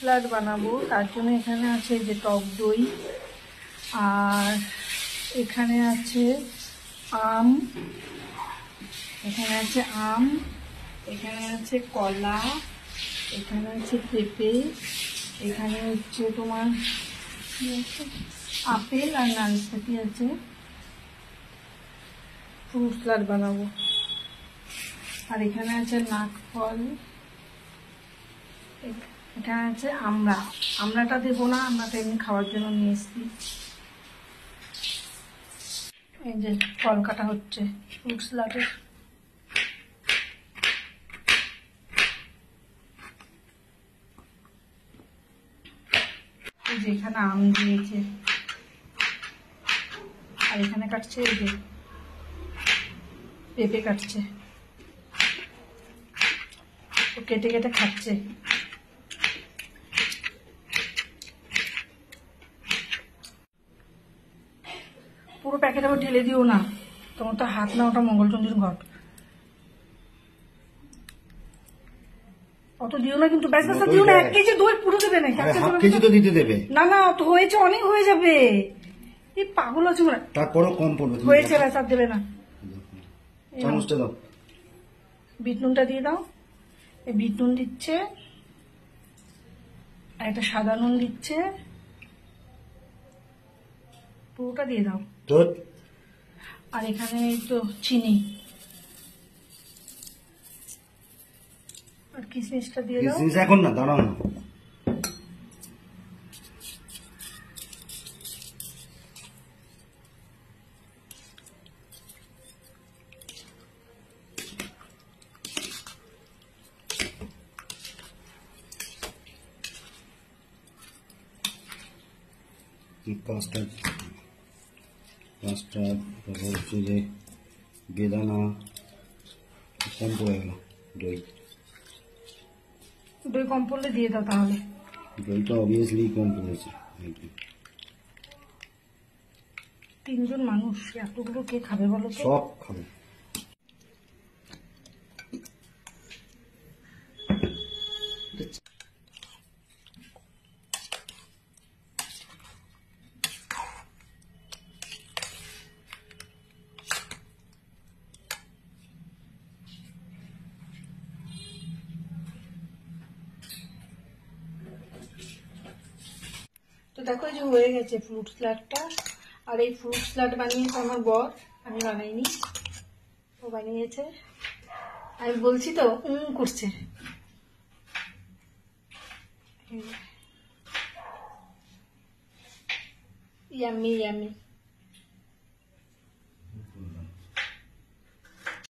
Salad বানাবো, তার জন্য এখানে আছে যে টক দই, আর এখানে আছে আম, এখানে আছে আম, এখানে আছে কলা, এখানে আছে পেঁপে, এখানে হচ্ছে তোমার আপেল আর নাশপাতি আছে। ফ্রুট স্যালাড বানাবো। আর এখানে আছে নাকফল, এখানে আছে আমড়াটা দেবো না, আমড়াটা এমনি খাওয়ার জন্য নিয়ে এসছি। এই যে ফল কাটা হচ্ছে ফ্রুট স্যালাডের। এই যে এখানে আম দিয়েছে, আর এখানে কাটছে এই যে পেঁপে কাটছে, ও কেটে কেটে খাচ্ছে। পুরো প্যাকেট আবার ঢেলে দিও না, তোমার তো হাত না, ওটা মঙ্গলচন্দ্রের ঘট। অত দিও না কিন্তু, ব্যাস ব্যাস দিও না, 1 কেজি দই পুরো দেবে না, হাফ কেজি তো দিতে দেবে। না না তো হয়েছে, অনেক হয়ে যাবে, এই পাগল আছে মনে। তারপরও কম পড়বে, হয়েছে, ব্যাস আর দেবে না। চামচটা দাও, বিট নুনটা দিয়ে দাও। এই বিট নুন দিচ্ছে, আর একটা সাদা নুন দিচ্ছে, পুরোটা দিয়ে দাও। আর এখানে তো চিনি আর কিশমিশটা দিয়ে দাও। কিশমিশ এখন না, দাঁড়াও না। পাঁচটা হচ্ছে যে বেদানা কম পড়ে গেল। দই কম পড়লে দিয়ে দাও তাহলে। দইটা অবভিয়াসলি কম পড়েছে। 3 জন মানুষ, এতগুলো কে খাবে বলো তো? সব খাবে। তো দেখো যে হয়ে গেছে ফ্রুট স্যালাডটা। আর এই ফ্রুট স্যালাড বানিয়েছে আমার বর, আমি বানাইনি, ও বানিয়েছে। আমি বলছি তো করছে। Yummy yummy.